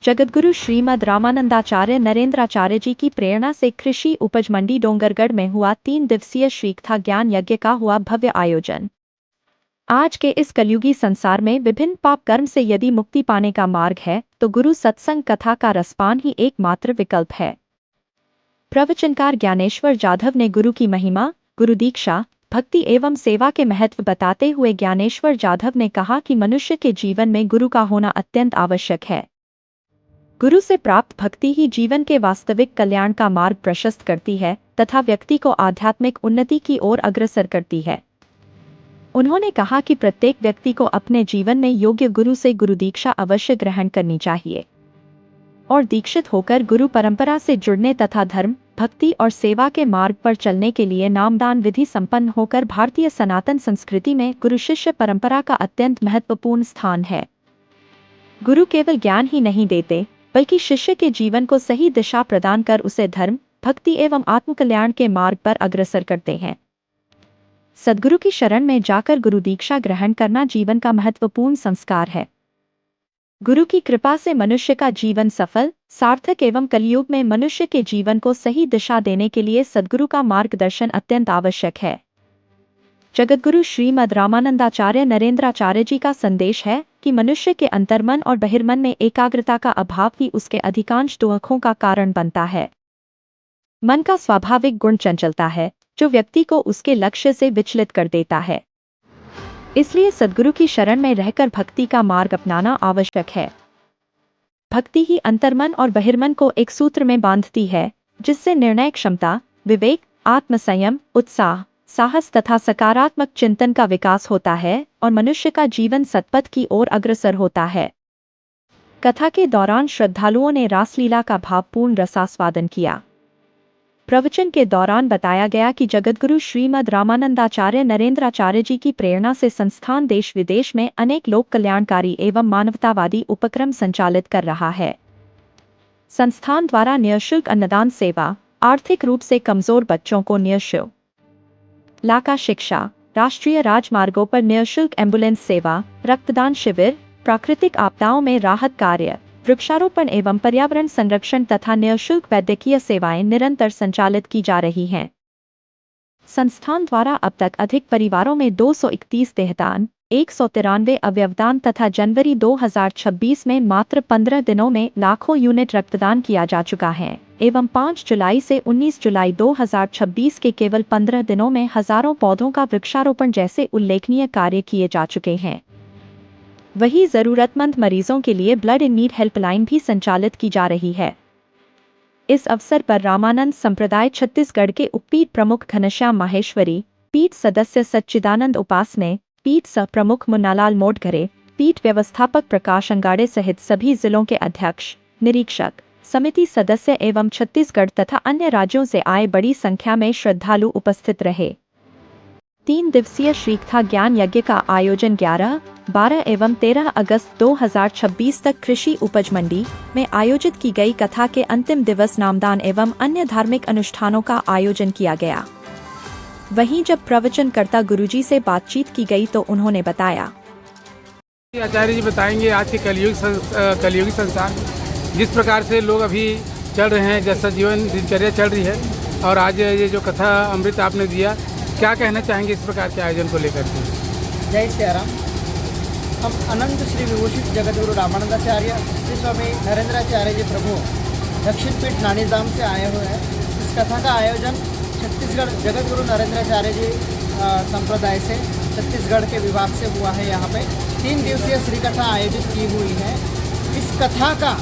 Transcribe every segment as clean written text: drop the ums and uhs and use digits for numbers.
जगद्गुरु श्रीमद् रामानंदाचार्य नरेंद्राचार्य जी की प्रेरणा से कृषि उपज मंडी डोंगरगढ़ में हुआ 3 दिवसीय श्रीकथा ज्ञान यज्ञ का हुआ भव्य आयोजन। आज के इस कलयुगी संसार में विभिन्न पाप कर्म से यदि मुक्ति पाने का मार्ग है तो गुरु सत्संग कथा का रसपान ही एकमात्र विकल्प है। प्रवचनकार ज्ञानेश्वर जाधव ने गुरु की महिमा, गुरु दीक्षा, भक्ति एवं सेवा के महत्व बताते हुए ज्ञानेश्वर जाधव ने कहा कि मनुष्य के जीवन में गुरु का होना अत्यंत आवश्यक है। गुरु से प्राप्त भक्ति ही जीवन के वास्तविक कल्याण का मार्ग प्रशस्त करती है तथा व्यक्ति को आध्यात्मिक उन्नति की ओर अग्रसर करती है। उन्होंने कहा कि प्रत्येक व्यक्ति को अपने जीवन में योग्य गुरु से गुरु दीक्षा अवश्य ग्रहण करनी चाहिए और दीक्षित होकर गुरु परंपरा से जुड़ने तथा धर्म, भक्ति और सेवा के मार्ग पर चलने के लिए नामदान विधि संपन्न होकर भारतीय सनातन संस्कृति में गुरु शिष्य परंपरा का अत्यंत महत्वपूर्ण स्थान है। गुरु केवल ज्ञान ही नहीं देते बल्कि शिष्य के जीवन को सही दिशा प्रदान कर उसे धर्म, भक्ति एवं आत्मकल्याण के मार्ग पर अग्रसर करते हैं। सद्गुरु की शरण में जाकर गुरु दीक्षा ग्रहण करना जीवन का महत्वपूर्ण संस्कार है। गुरु की कृपा से मनुष्य का जीवन सफल, सार्थक एवं कलयुग में मनुष्य के जीवन को सही दिशा देने के लिए सद्गुरु का मार्गदर्शन अत्यंत आवश्यक है। जगद्गुरु श्रीमद् रामानंदाचार्य नरेंद्राचार्य जी का संदेश है कि मनुष्य के अंतर्मन और बहिर्मन में एकाग्रता का अभाव ही उसके अधिकांश दुखों का कारण बनता है। मन का स्वाभाविक गुण चंचलता है जो व्यक्ति को उसके लक्ष्य से विचलित कर देता है। इसलिए सद्गुरु की शरण में रहकर भक्ति का मार्ग अपनाना आवश्यक है। भक्ति ही अंतर्मन और बहिर्मन को एक सूत्र में बांधती है, जिससे निर्णय क्षमता, विवेक, आत्मसंयम, उत्साह, साहस तथा सकारात्मक चिंतन का विकास होता है और मनुष्य का जीवन सत्पथ की ओर अग्रसर होता है। कथा के दौरान श्रद्धालुओं ने रासलीला का भावपूर्ण रसास्वादन किया। प्रवचन के दौरान बताया गया कि जगद्गुरु श्रीमद् रामानंदाचार्य नरेंद्राचार्य जी की प्रेरणा से संस्थान देश विदेश में अनेक लोक कल्याणकारी एवं मानवतावादी उपक्रम संचालित कर रहा है। संस्थान द्वारा निःशुल्क अन्नदान सेवा, आर्थिक रूप से कमजोर बच्चों को निःशुल्क लाका शिक्षा, राष्ट्रीय राजमार्गों पर निःशुल्क एम्बुलेंस सेवा, रक्तदान शिविर, प्राकृतिक आपदाओं में राहत कार्य, वृक्षारोपण एवं पर्यावरण संरक्षण तथा निःशुल्क वैद्यकीय सेवाएं निरंतर संचालित की जा रही हैं। संस्थान द्वारा अब तक अधिक परिवारों में 231 देहदान, 193 अवयवदान तथा जनवरी 2026 में मात्र 15 दिनों में लाखों यूनिट रक्तदान किया जा चुका है एवं 5 जुलाई से 19 जुलाई 2026 के केवल 15 दिनों में हजारों पौधों का वृक्षारोपण जैसे उल्लेखनीय कार्य किए जा चुके हैं। वहीं जरूरतमंद मरीजों के लिए ब्लड इन नीड हेल्पलाइन भी संचालित की जा रही है। इस अवसर पर रामानंद संप्रदाय छत्तीसगढ़ के उपपीठ प्रमुख घनश्याम माहेश्वरी, पीठ सदस्य सच्चिदानंद उपासने, पीठ सह प्रमुख मुन्नालाल मोटघरे, पीठ व्यवस्थापक प्रकाश अंगाड़े सहित सभी जिलों के अध्यक्ष, निरीक्षक, समिति सदस्य एवं छत्तीसगढ़ तथा अन्य राज्यों से आए बड़ी संख्या में श्रद्धालु उपस्थित रहे। 3 दिवसीय श्रीकथा ज्ञान यज्ञ का आयोजन 11, 12 एवं 13 अगस्त 2026 तक कृषि उपज मंडी में आयोजित की गई। कथा के अंतिम दिवस नामदान एवं अन्य धार्मिक अनुष्ठानों का आयोजन किया गया। वहीं जब प्रवचनकर्ता गुरुजी से बातचीत की गई तो उन्होंने बताया। आचार्य जी बताएंगे आज के कलयुगी संसार जिस प्रकार से लोग अभी चल रहे हैं, जैसा जीवन दिनचर्या चल रही है, और आज ये जो कथा अमृत आपने दिया, क्या कहना चाहेंगे इस प्रकार के आयोजन को लेकर के? जय श्री राम। हम अनंत श्री विभूषित जगद्गुरु रामानंदाचार्य श्री स्वामी नरेंद्राचार्य जी प्रभु दक्षिण पीठ नानीधाम से आए हुए हैं। इस कथा का आयोजन छत्तीसगढ़ जगद्गुरु नरेंद्राचार्य जी संप्रदाय से छत्तीसगढ़ के विभाग से हुआ है। यहाँ पे 3 दिवसीय श्री कथा आयोजित की हुई है। इस कथा का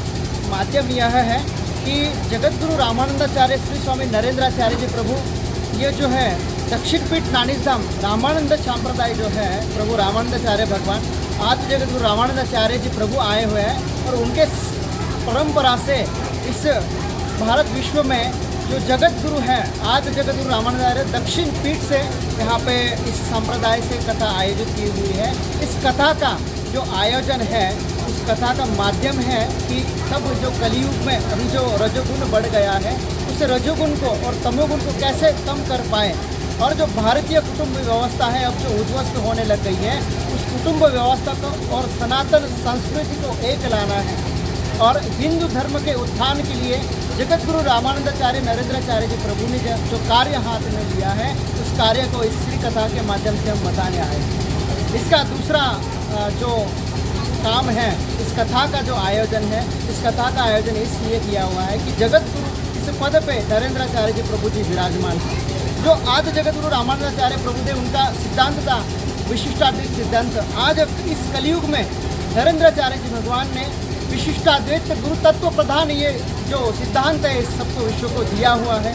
माध्यम यह है कि जगद्गुरु रामानंदाचार्य श्री स्वामी नरेंद्राचार्य जी प्रभु ये जो है दक्षिण पीठ नानीधाम रामानंद संप्रदाय जो है प्रभु रामानंदाचार्य भगवान आदि जगद्गुरु रामानंदाचार्य जी प्रभु आए हुए हैं और उनके परंपरा से इस भारत विश्व में जो जगत गुरु है आदि जगद्गुरु रामानंदाचार्य दक्षिण पीठ से यहाँ पे इस संप्रदाय से कथा आयोजित की हुई है। इस कथा का जो आयोजन है उस कथा का माध्यम है कि सब जो कलयुग में अभी जो रजोगुण बढ़ गया है उस रजोगुण को और तमोगुण को कैसे कम कर पाए, और जो भारतीय कुटुंब व्यवस्था है अब जो उद्ध्वस्त होने लग गई है उस कुटुंब व्यवस्था को और सनातन संस्कृति को एक लाना है। और हिंदू धर्म के उत्थान के लिए जगत गुरु रामानंदाचार्य नरेंद्राचार्य जी प्रभु ने जो कार्य हाथ में लिया है, उस कार्य को इस श्री कथा के माध्यम से हम बताने आए हैं। इसका दूसरा जो काम है, इस कथा का जो आयोजन है, इस कथा का आयोजन इसलिए किया हुआ है कि जगत गुरु इस पद पे नरेंद्राचार्य जी प्रभु जी विराजमान हैं। जो आज जगत गुरु रामानंदाचार्य प्रभु देव उनका सिद्धांत था विशिष्टाद्वैत सिद्धांत, आज इस कलयुग में नरेंद्राचार्य जी भगवान ने विशिष्टाद्वैत गुरु तत्व प्रधान ये जो सिद्धांत है इस सबको विश्व को दिया हुआ है।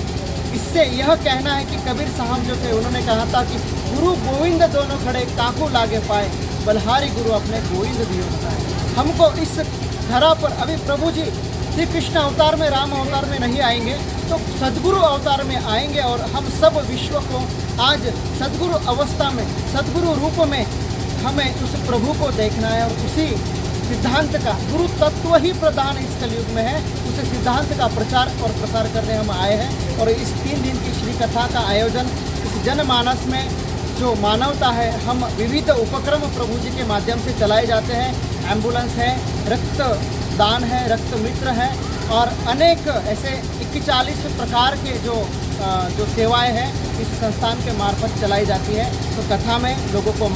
इससे यह कहना है कि कबीर साहब जो थे उन्होंने कहा था कि गुरु गोविंद दोनों खड़े काको लागे पाए, बलहारी गुरु अपने गोविंद दियो बताए। हमको इस धरा पर अभी प्रभु जी श्री कृष्ण अवतार में, राम अवतार में नहीं आएंगे तो सद्गुरु अवतार में आएंगे और हम सब विश्व को आज सद्गुरु अवस्था में, सद्गुरु रूप में हमें उस प्रभु को देखना है और उसी सिद्धांत का, गुरु तत्व ही प्रधान इस कलयुग में है, उस सिद्धांत का प्रचार और प्रसार करने हम आए हैं। और इस 3 दिन की श्री कथा का आयोजन इस जनमानस में जो मानवता है, हम विविध उपक्रम प्रभु जी के माध्यम से चलाए जाते हैं। एम्बुलेंस है, रक्तदान है, रक्त मित्र है और अनेक ऐसे 41 प्रकार के जो सेवाएं हैं इस संस्थान के मार्फत चलाई जाती है। तो कथा में लोगों को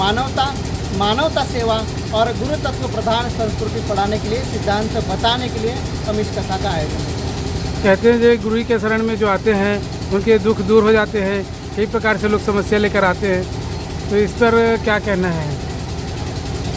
मानवता सेवा और गुरु तत्व प्रधान संस्कृति पढ़ाने के लिए, सिद्धांत बताने के लिए हम इस कथा का आयोजन करते हैं। कहते हैं जो गुरु के शरण में जो आते हैं उनके दुख दूर हो जाते हैं, कई प्रकार से लोग समस्या लेकर आते हैं, तो इस पर क्या कहना है?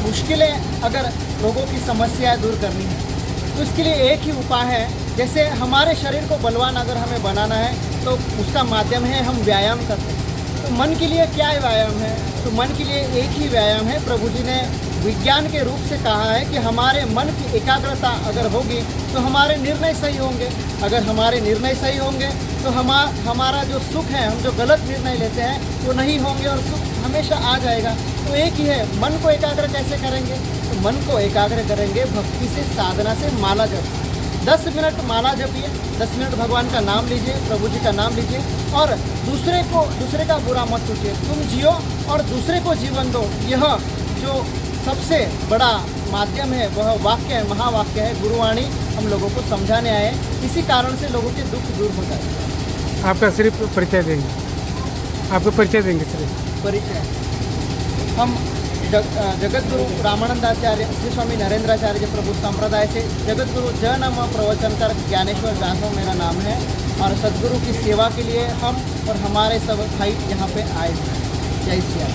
मुश्किलें अगर लोगों की समस्याएं दूर करनी है तो इसके लिए एक ही उपाय है। जैसे हमारे शरीर को बलवान अगर हमें बनाना है तो उसका माध्यम है हम व्यायाम करते हैं। तो मन के लिए क्या व्यायाम है? तो मन के लिए एक ही व्यायाम है। प्रभु जी ने विज्ञान के रूप से कहा है कि हमारे मन की एकाग्रता अगर होगी तो हमारे निर्णय सही होंगे। अगर हमारे निर्णय सही होंगे तो हमारा जो सुख है, हम जो गलत निर्णय लेते हैं वो नहीं होंगे और सुख हमेशा आ जाएगा। तो एक ही है, मन को एकाग्र कैसे करेंगे? तो मन को एकाग्र करेंगे भक्ति से, साधना से, माला जप। 10 मिनट माला जपिए, 10 मिनट भगवान का नाम लीजिए, प्रभु जी का नाम लीजिए और दूसरे का बुरा मत सोचिए। तुम जियो और दूसरे को जीवन दो। यह जो सबसे बड़ा माध्यम है वह वाक्य है, महावाक्य है, गुरुवाणी हम लोगों को समझाने आए। इसी कारण से लोगों के दुख दूर हो जाते हैं। आपका सिर्फ परिचय देंगे, आपको परिचय देंगे सिर्फ परिचय। हम जगत गुरु रामानंदाचार्य श्री स्वामी नरेंद्राचार्य प्रभु संप्रदाय से जगत गुरु जन प्रवचनकर ज्ञानेश्वर व्यासो मेरा नाम है और सद्गुरु की सेवा के लिए हम और हमारे सब भाई यहाँ पे आए हैं। जय सिया।